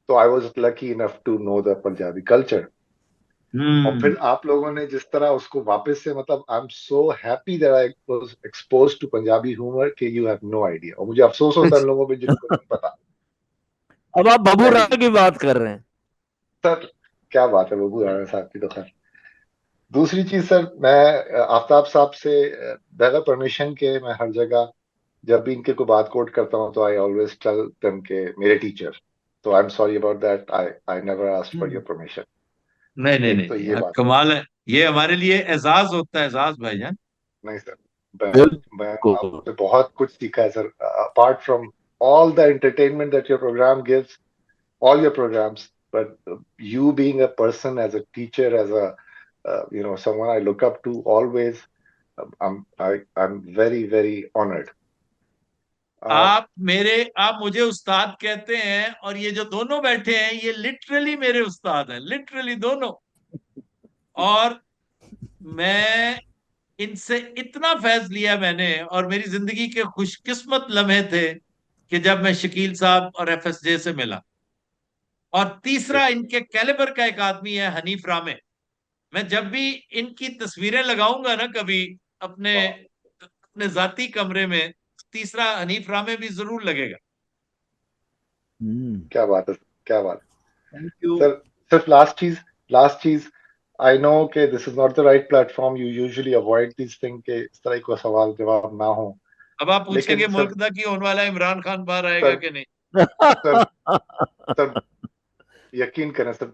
तो I was lucky enough to know the Punjabi culture. और फिर आप लोगों ने जिस तरह उसको वापस से, मतलब I am so happy that I was exposed to Punjabi humour कि यू हैव नो आइडिया। और मुझे अफसोस होता है उन लोगों पे जिनको नहीं पता। अब आप बाबू Very राणा की बात कर रहे हैं। सर क्या बात है बबू राणा साहब की। तो खैर दूसरी चीज सर, मैं आफ्ताब साहब से बगैर परमिशन के मैं हर जगह जब भी इनके को बात कोट करता हूँ तो आई ऑलवेज टेल देम के मेरे टीचर। तो I am sorry about that, I I never asked for your permission. नहीं नहीं एक तो नहीं, ये आप बात। कमाल है, ये हमारे लिए एजाज होता है, एजाज भाईजान। नहीं सर, मैं बिल्कुल। आपसे बहुत कुछ सीखा है sir, apart from all the entertainment that your program gives, all your programs, but you being a person, as a teacher, as a someone I look up to always, I'm very very honored. आप मुझे उस्ताद कहते हैं, और ये जो दोनों बैठे हैं ये लिटरली मेरे उस्ताद हैं, लिटरली दोनों। और मैं इनसे इतना फैज लिया मैंने, और मेरी जिंदगी के खुशकिस्मत लम्हे थे कि जब मैं शकील साहब और FSJ से मिला। और तीसरा इनके कैलिबर का एक आदमी है हनीफ रामे। मैं जब भी इनकी तस्वीरें लगाऊंगा ना कभी अपने अपने जाती कमरे में, तीसरा हनीफ रामे भी जरूर लगेगा। क्या बात है, क्या बात है थैंक यू। सर। सिर्फ लास्ट चीज, आई नो कि this is not the right platform, you usually avoid this thing के इस तरह का सवाल जवाब ना हो। अब आप पूछेंगे लेकिन मुल्क दा की होने वाला है, इमरान खान बाहर आएगा सर, कि नहीं? सर सर यकीन करें सर,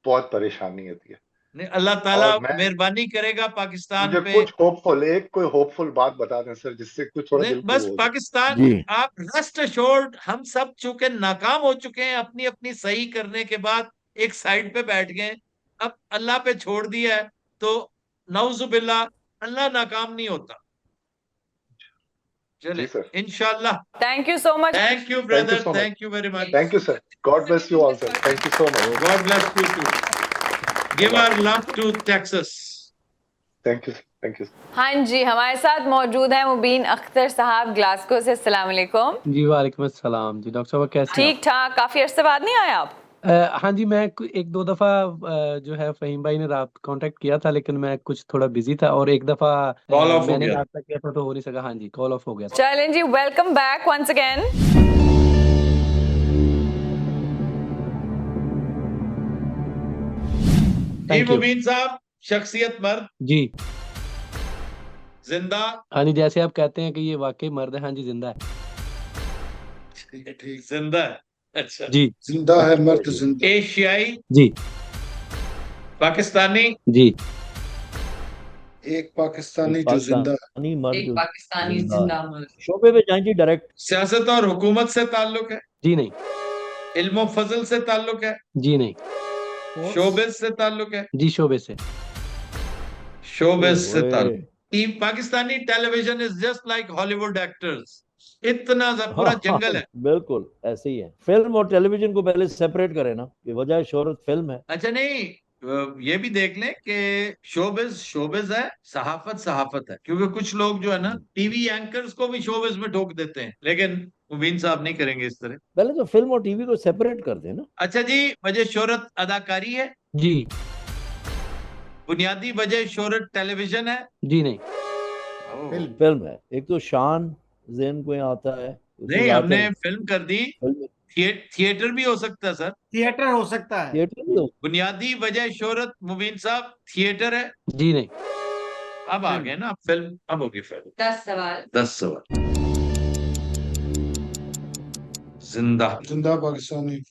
बहुत परेशानी होती है। नहीं, अल्लाह ताला और मैं, मेहरबानी करेगा पाकिस्तान मुझे पे। कुछ होपफुल, एक कोई होपफुल बात बता दें सर, जिससे कुछ थोड़ा नहीं, दिल को बस वो हो जाए। पाकिस्तान, जी। आप रेस्ट अश्योर्ड, हम सब चूंकि नाकाम हो चुके हैं अपनी अपनी सही करने के बाद, एक साइड पे बैठ गए, अब अल्लाह पे छोड़ दिया है, तो नौजुबिल्लाह, अल्लाह नाकाम नहीं होता। जी चले सर, इंशाल्लाह। Thank you so much. Thank you thank you brother, so much, thank you very much. Thank you sir, God bless you all sir, thank you so much, God bless you too. Give our love to Texas. Thank you, thank you. हाँ जी, हमारे साथ मौजूद हैं मुबीन अख्तर साहब Glasgow से। अस्सलाम वालेकुम। जी वालेकुम अस्सलाम। जी डॉक्टर साहब कैसे हैं ठीक ठाक, काफी अरसे बाद नहीं आए आप? आप? हाँ जी, मैं एक दो दफ़ा जो है फ़हीम भाई ने रात कांटेक्ट किया था, लेकिन मैं कुछ थोड़ा बिजी था, और एक दफ़ा कॉल ऑफ हो मैंने गया। रास्ता किया था तो हो नहीं सका। हाँ जी, कॉल ऑफ हो गया था। चलें जी, welcome back once again. Thank you Mubeen साहब, शख्सियत मर्द, जी। जिंदा। हाँ जी, जैसे आप कहते हैं कि ये वाकई मर्द है, हाँ जी जिंदा है। ठीक, जिंदा है, अच्छा। जी जिंदा है मर्द, जिंदा। एशियाई, जी पाकिस्तानी, जी एक पाकिस्तानी एक जो जिंदा है। पाकिस्तानी मर्द एक जो पाकिस्तानी जिंदा जिंदा है। मर्द। शोबे पे जाएं जी डायरेक्ट। सियासत और हुकूमत से ताल्लुक है, जी नहीं, इल्म फजल से ताल्लुक है, जी नहीं, शोबिज से ताल्लुक है, जी शोबे से। शोबिज से ओए, ताल्लुक। Pakistani television is just like Hollywood actors, इतना पूरा जंगल है। बिल्कुल ऐसे ही है। फिल्म और टेलीविजन को पहले सेपरेट करें ना, ये वजह शोहरत फिल्म है। अच्छा नहीं, ये भी देख लें कि शोबिज शोबिज है, सहाफत सहाफत है, क्योंकि कुछ लोग जो है ना टीवी एंकर्स को भी शोबिज में ठोक देते हैं, लेकिन मुबीन साहब नहीं करेंगे इस तरह। पहले तो फिल्म और टीवी को सेपरेट कर देना। अच्छा जी, वजह शोहरत अदाकारी है, जी बुनियादी वजह शोहरत टेलीविजन है। जी नहीं, फिल्म। फिल्म है। एक तो शान ज़हन को यहाँ आता है, नहीं, हमने फिल्म कर दी, फिल्म थिएटर भी हो सकता है सर, थिएटर हो सकता है। थिएटर भी हो। बुनियादी वजह शोहरत मुबीन साहब थिएटर है। जी नहीं। अब आ गए ना फिल्म, अब होगी फिल्म। 10 सवाल। 10 सवाल। जिंदा जिंदा पाकिस्तानी।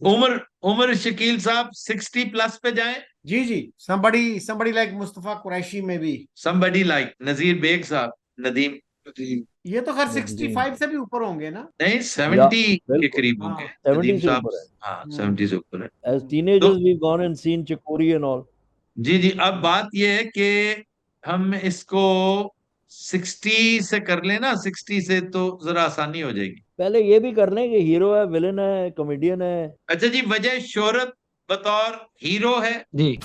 उम्र शकील साहब 60 प्लस पे जाएं। जी जी, somebody लाइक मुस्तफा कुरैशी में भी। somebody like नजीर बेग साहब, नदीम। ये तो खैर नदीम। 65 से भी ऊपर होंगे ना। नहीं, 70 के बिल्कुल। करीब हाँ, होंगे 70 नदीम से साहब। ऊपर है। हाँ, 70 से ऊपर है। As teenagers we've gone and seen Chakori and all. जी जी, अब बात यह है कि हम इसको 60 से कर लेना, 60 से तो जरा आसानी हो जाएगी। पहले ये भी कर लें कि हीरो है, विलेन है, कॉमेडियन है। अच्छा जी, वजह शोहरत बतौर हीरो है। जी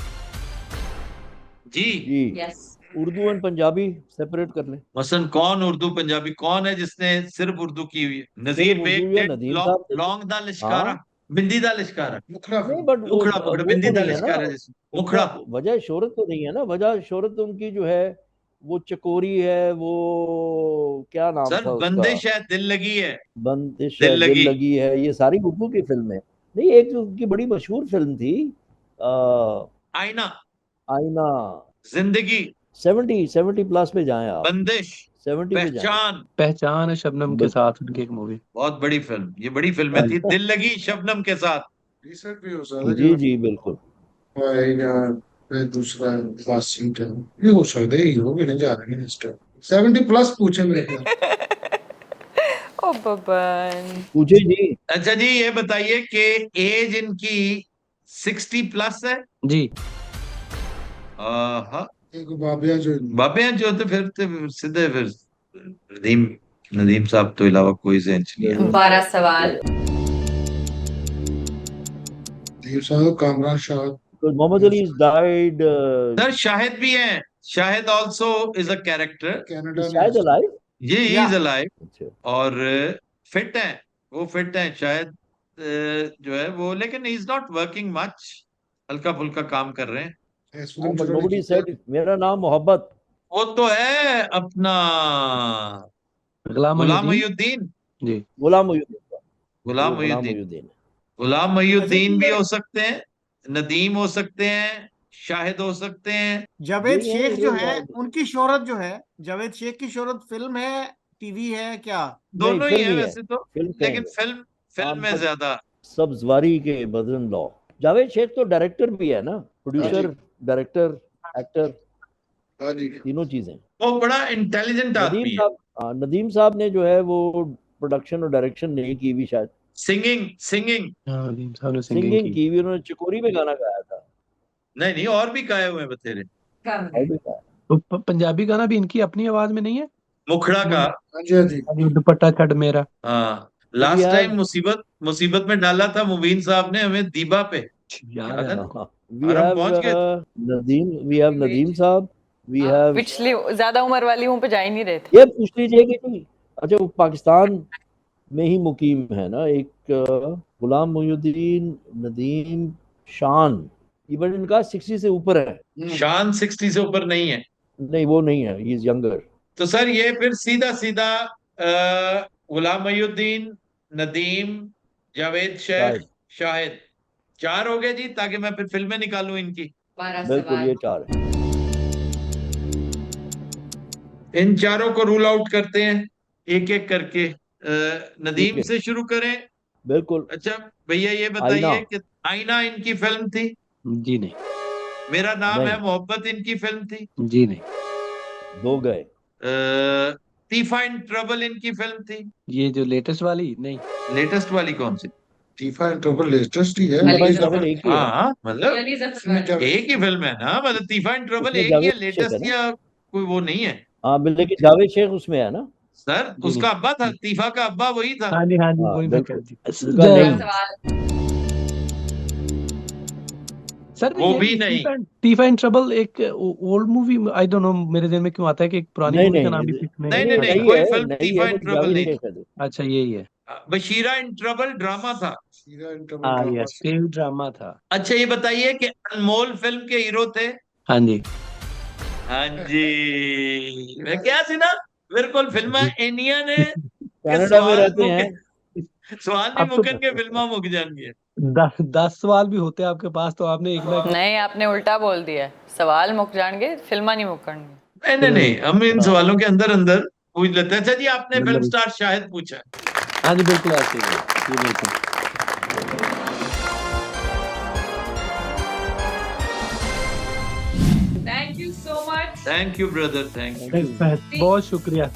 जी जी yes. Urdu and Punjabi separate कर लें। मसलन कौन उर्दू पंजाबी कौन है जिसने सिर्फ उर्दू की हुई है? नजीर सिर्फ बेग उर्दू या did नदीम साहब थे। लौंग दा लिश्कारा, हाँ। बिंदी दा लिश्कारा, नहीं बट वो मुखड़ा पकड़, बिंदी तो दा नहीं है ना, लिश्कारा जैसे मुखड़ा। उसका वजह शोहरत तो नहीं है ना। वजह शोहरत उनकी जो है वो चकोरी है, वो क्या नाम सर था उसका, बंदिश है, दिल लगी है। बंदिश दिल है, दिल लगी। लगी है, ये सारी उर्दू की फिल्म है। नहीं, एक जो उनकी बड़ी मशहूर फिल्म थी आईना, आईना। जिंदगी, 70 प्लस पे जाएं आप, बंदिश, 70 पे जाएं। पहचान है शबनम के साथ उनकी एक मूवी। बहुत बड़ी फिल्म, ये बड़ी फिल्में थी। दिल लगी शबनम के साथ। रिसेंट भी हो सकता जी जी बिल्कुल। फिर दूसरा वाशिंगटन ये हो सकता है, हीरो भी नहीं जा रहे हैं इस टाइम। 70 प्लस पूछे मेरे ख्याल। ओ बबन। पूछे जी। अच्छा जी, ये बताइए कि एज इनकी 60 प्लस है। जी हाँ, एक बाबिया जो बाबे जो तो फिर सीधे फिर नदीम, नदीम साहब तो अलावा कोई सेंस नहीं है। 12 सवाल। ये साहब Kamran Shah. Because Muhammad Ali has died. Sir Shahid भी हैं, Shahid also is a character. Canada Is में शायद alive? ये या। इज अलाइव अच्छा। और फिट हैं, वो फिट हैं शायद, जो है वो, लेकिन इज नॉट वर्किंग मच, हल्का फुल्का काम कर रहे हैं। इस हाँ, फिल्म but जिन्होंने nobody की said मेरा नाम मोहब्बत। वो तो है अपना गुलाम गुलाम मोहिउद्दीन। मोहिउद्दीन। जी गुलाम मोहिउद्दीन। गुलाम वो गुलाम मोहिउद्दीन, मोहिउद्दीन। गुलाम अच्छा मोहिउद्दीन भी जी, हो सकते हैं, नदीम हो सकते हैं, शाहिद हो सकते हैं। जावेद यही है शेख जो हीरो है, यार। उनकी शोहरत जो है, जावेद शेख की शोहरत फिल्म है, टीवी है क्या? नहीं दोनों ही फिल्म है ही है, वैसे तो, फिल्म लेकिन कहेंगे। फिल्म फिल्म में मतलब ज्यादा। सब्जवारी के बदन लॉ। जावेद शेख तो डायरेक्टर भी है ना, हाँ प्रोड्यूसर, जी, डायरेक्टर, एक्टर, हाँ जी। तीनों चीजें। वो बड़ा इंटेलिजेंट नदीम आदमी है। साहब, नदीम साहब ने जो है वो प्रोडक्शन और डायरेक्शन नहीं की भी शायद, सिंगिंग सिंगिंग हाँ नदीम साहब ने सिंगिंग सिंगिंग की। की भी, उन्होंने चकोरी में गाना गाया था। नहीं नहीं, और भी गाए हुए हैं बतेरे। और भी गाया। तो पंजाबी गाना भी इनकी अपनी आवाज में नहीं है? मुखड़ा का। हाँ जी, हाँ जी। अभी दुपट्टा छड़ मेरा। हाँ, We लास्ट टाइम have मुसीबत में डाला था मुबीन साहब ने हमें दीबा पे, याद याद है। है ना? we और हम have पहुंच गए थे। नदीम, we have नदीम साहब, we have। पिछली ज्यादा उम्र वाली हूँ पे जा ही नहीं रहे थे। ये पूछ लीजिए कि अच्छा वो पाकिस्तान में ही मुकीम है ना एक गुलाम मोहिउद्दीन, नदीम, शान, इवन इनका 60 से ऊपर है। शान 60 से ऊपर नहीं है। नहीं वो नहीं है, ही इज यंगर। तो सर ये फिर सीधा सीधा गुलाम मोहिउद्दीन, नदीम, जावेद शेख, शायद शाहिद, 4 हो गए जी, ताकि मैं फिर फिल्में निकालूं इनकी। 12 बिल्कुल सवाल। ये 4 है। इन चारों को रूल आउट करते हैं एक एक करके। ठीक नदीम है से शुरू करें। बिल्कुल। अच्छा भैया ये आईना। बताइए कि आईना इनकी फिल्म थी। जी नहीं। मेरा नाम है नहीं, मोहब्बत इनकी फिल्म थी। जी नहीं। 2 गए। तीफा इन ट्रबल इनकी फिल्म थी। ये जो लेटेस्ट वाली नहीं। लेटेस्ट वाली कौन सी? टीफा एंड ट्रबल लेटेस्ट ही है। अली तीफा जफर। ट्रबल एक ही है, हाँ मतलब अली जफर। इसमें क्या एक ही फिल्म है ना, मतलब तीफा इन ट्रबल उसमें एक ही है, जावेद शेख है लेटेस्ट ना। या कोई वो नहीं है। हाँ लेकिन जावेद शेख उसमें है ना। सर जी उसका नहीं। अब्बा था, तीफा का अब्बा वही था। हाँ जी हाँ वही मैं कह बिल्कुल, रही थी। उसका अगला नहीं। सवाल। सर वो ये भी नहीं। टीफा एंड ट्रबल एक old movie, I don't know, मेरे दिल में क्यों आता है कि एक पुरानी नहीं मूवी का नहीं नाम भी नहीं इसमें नहीं नहीं, नहीं, आता है। कोई है, फिल्म नहीं तीफा है, इन वो ट्रबल जावेद नहीं शेख थी। है। अच्छा यही है। बशीरा इन ट्रबल ड्रामा था। टीफा एंड ट्रबल हाँ ड्रामा। यस, टीवी ड्रामा था। अच्छा ये बताइए कि अनमोल फिल्म के हीरो थे। हाँ जी। हाँ जी, मैं क्या सी ना, बिल्कुल फिल्म इंडिया ने के कनाडा में सवाल रहते मुके हैं। सवाल नहीं अब तो मुकन के फिल्मा मुक जाएंगे। 10 सवाल भी होते आपके पास तो आपने एक ना नहीं, आपने उल्टा बोल दिया है। सवाल मुक जाएंगे, फिल्मा नहीं मुकणगे। नहीं हम इन सवालों के अंदर अंदर पूछ लेते हैं। अच्छा जी, आपने फिल्म मतलब स्टार शाहिद पूछा। हाँ जी बिल्कुल ऐसे ही है, ये बिल्कुल thank you so much. Thank you brother, thank you. बहुत शुक्रिया।